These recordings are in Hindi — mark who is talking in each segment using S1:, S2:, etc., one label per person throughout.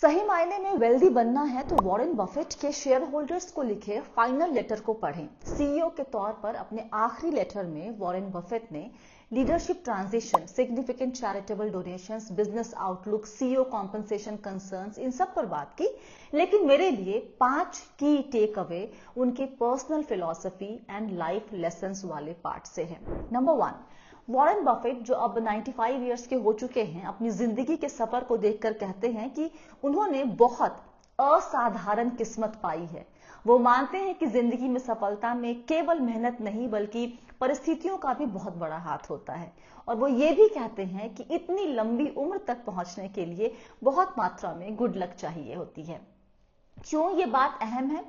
S1: सही मायने में वेल्दी बनना है तो वॉरेन बफेट के शेयर होल्डर्स को लिखे फाइनल लेटर को पढ़ें। सीईओ के तौर पर अपने आखिरी लेटर में वॉरेन बफेट ने leadership transition, significant charitable donations, business outlook, CEO compensation concerns, इन सब पर बात की। लेकिन मेरे लिए 5 की टेक अवे उनके personal philosophy and life lessons वाले पार्ट से है। नंबर 1, वॉरेन बफेट जो अब 95 इयर्स के हो चुके हैं, अपनी जिंदगी के सफर को देखकर कहते हैं कि उन्होंने बहुत असाधारण किस्मत पाई है। वो मानते हैं कि जिंदगी में सफलता में केवल मेहनत नहीं बल्कि परिस्थितियों का भी बहुत बड़ा हाथ होता है। और वो ये भी कहते हैं कि इतनी लंबी उम्र तक पहुंचने के लिए बहुत मात्रा में गुड लक चाहिए होती है। क्यों ये बात अहम है?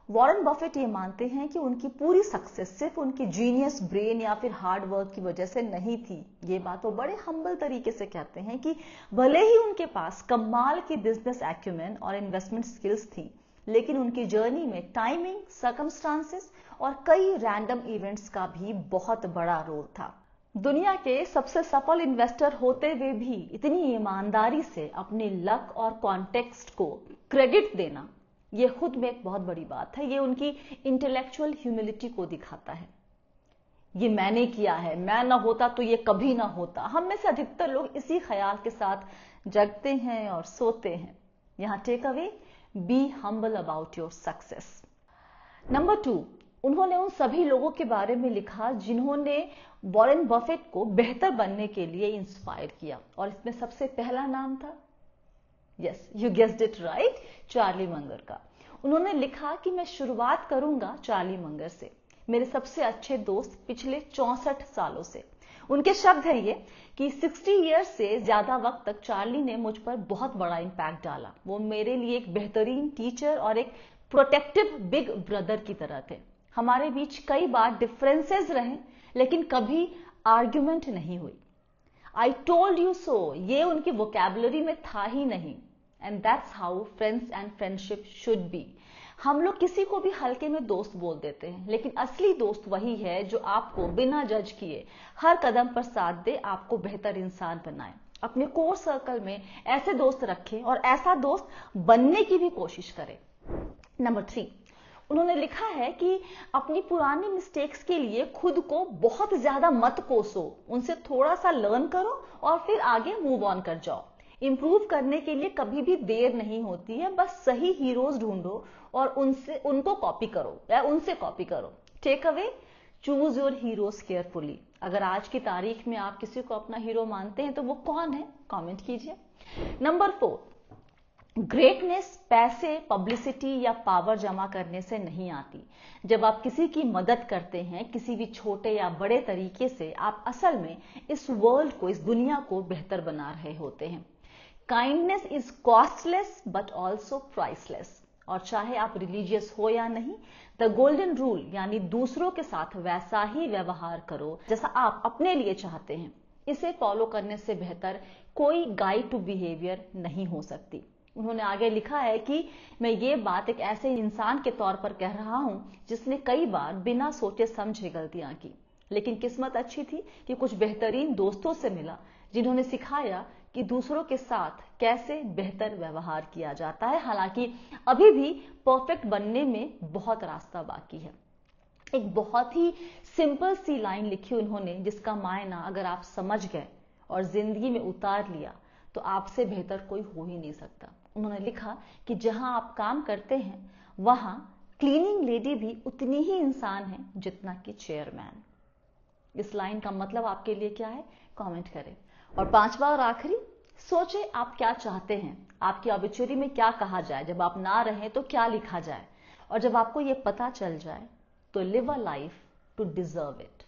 S1: वॉरेन बफेट ये मानते हैं कि उनकी पूरी सक्सेस सिर्फ उनकी जीनियस ब्रेन या फिर हार्ड वर्क की वजह से नहीं थी। ये बात वो बड़े हम्बल तरीके से कहते हैं कि भले ही उनके पास कमाल की बिजनेस एक्यूमेन और इन्वेस्टमेंट स्किल्स थी, लेकिन उनकी जर्नी में टाइमिंग, सर्कमस्टांसेस और कई रैंडम इवेंट्स का भी बहुत बड़ा रोल था। दुनिया के सबसे सफल इन्वेस्टर होते हुए भी इतनी ईमानदारी से अपने लक और कॉन्टेक्स्ट को क्रेडिट देना, ये खुद में एक बहुत बड़ी बात है। ये उनकी इंटेलेक्चुअल ह्यूमिलिटी को दिखाता है। ये मैंने किया है, मैं ना होता तो ये कभी ना होता। हम में से अधिकतर लोग इसी ख्याल के साथ जगते हैं और सोते हैं। यहां take away, be humble about your success. Number 2, उन्होंने उन सभी लोगों के बारे में लिखा जिन्होंने वॉरेन बफेट को बेहतर बनने के लिए इंस्पायर किया, और इसमें सबसे पहला नाम था, yes you guessed it right, Charlie Munger का। उन्होंने लिखा कि मैं शुरुआत करूंगा चार्ली मंगर से, मेरे सबसे अच्छे दोस्त पिछले 64 सालों से। उनके शब्द है ये कि 60 इयर्स से ज्यादा वक्त तक चार्ली ने मुझ पर बहुत बड़ा इंपैक्ट डाला। वो मेरे लिए एक बेहतरीन टीचर और एक प्रोटेक्टिव बिग ब्रदर की तरह थे। हमारे बीच कई बार डिफरेंसेस रहे, लेकिन कभी आर्ग्यूमेंट नहीं हुई। आई टोल्ड यू सो, ये उनकी वोकैबुलरी में था ही नहीं। And that's how friends and friendship should be. हम लोग किसी को भी हल्के में दोस्त बोल देते हैं, लेकिन असली दोस्त वही है जो आपको बिना जज किए हर कदम पर साथ दे, आपको बेहतर इंसान बनाए। अपने कोर सर्कल में ऐसे दोस्त रखें और ऐसा दोस्त बनने की भी कोशिश करें। नंबर 3, उन्होंने लिखा है कि अपनी पुरानी मिस्टेक्स के लिए खुद को बहुत ज्यादा मत कोसो, उनसे थोड़ा सा लर्न करो और फिर आगे मूव ऑन कर जाओ। इंप्रूव करने के लिए कभी भी देर नहीं होती है, बस सही हीरोज ढूंढो और उनको कॉपी करो या उनसे कॉपी करो। Take away, choose your heroes carefully. अगर आज की तारीख में आप किसी को अपना हीरो मानते हैं तो वो कौन है? कमेंट कीजिए। नंबर 4, ग्रेटनेस पैसे, पब्लिसिटी या पावर जमा करने से नहीं आती। जब आप किसी की मदद करते हैं किसी भी छोटे या बड़े तरीके से, आप असल में इस वर्ल्ड को, इस दुनिया को बेहतर बना रहे होते हैं। Kindness is costless but also priceless. और चाहे आप रिलीजियस हो या नहीं, द गोल्डन रूल यानी दूसरों के साथ वैसा ही व्यवहार करो जैसा आप अपने लिए चाहते हैं, इसे फॉलो करने से बेहतर कोई गाइड टू बिहेवियर नहीं हो सकती। उन्होंने आगे लिखा है कि मैं ये बात एक ऐसे इंसान के तौर पर कह रहा हूं जिसने कई बार बिना सोचे समझे गलतियां की, लेकिन किस्मत अच्छी थी कि कुछ बेहतरीन दोस्तों से मिला जिन्होंने सिखाया कि दूसरों के साथ कैसे बेहतर व्यवहार किया जाता है। हालांकि अभी भी परफेक्ट बनने में बहुत रास्ता बाकी है। एक बहुत ही सिंपल सी लाइन लिखी उन्होंने जिसका मायना अगर आप समझ गए और जिंदगी में उतार लिया तो आपसे बेहतर कोई हो ही नहीं सकता। उन्होंने लिखा कि जहां आप काम करते हैं वहां क्लीनिंग लेडी भी उतनी ही इंसान है जितना कि चेयरमैन। इस लाइन का मतलब आपके लिए क्या है? कमेंट करें। और 5वां और आखिरी, सोचे आप क्या चाहते हैं, आपकी ऑबिचुरी में क्या कहा जाए, जब आप ना रहें तो क्या लिखा जाए, और जब आपको यह पता चल जाए तो live a life to deserve it.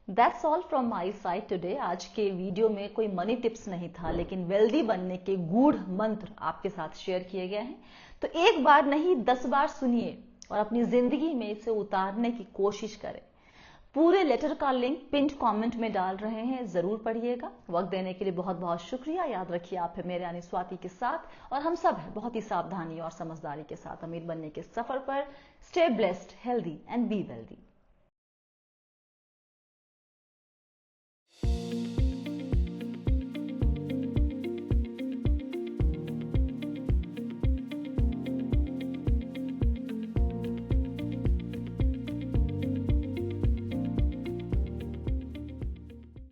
S1: That's all from my side today. आज के वीडियो में कोई मनी टिप्स नहीं था, लेकिन वेल्दी बनने के गूढ़ मंत्र आपके साथ शेयर किए गए हैं। तो एक बार नहीं 10 बार सुनिए और अपनी जिंदगी में इसे उतारने की कोशिश करें। पूरे लेटर का लिंक पिंड कमेंट में डाल रहे हैं, जरूर पढ़िएगा। वक्त देने के लिए बहुत बहुत शुक्रिया। याद रखिए आप है मेरे यानी स्वाति के साथ, और हम सब हैं बहुत ही सावधानी और समझदारी के साथ अमीर बनने के सफर पर। Stay blessed, healthy and be wealthy.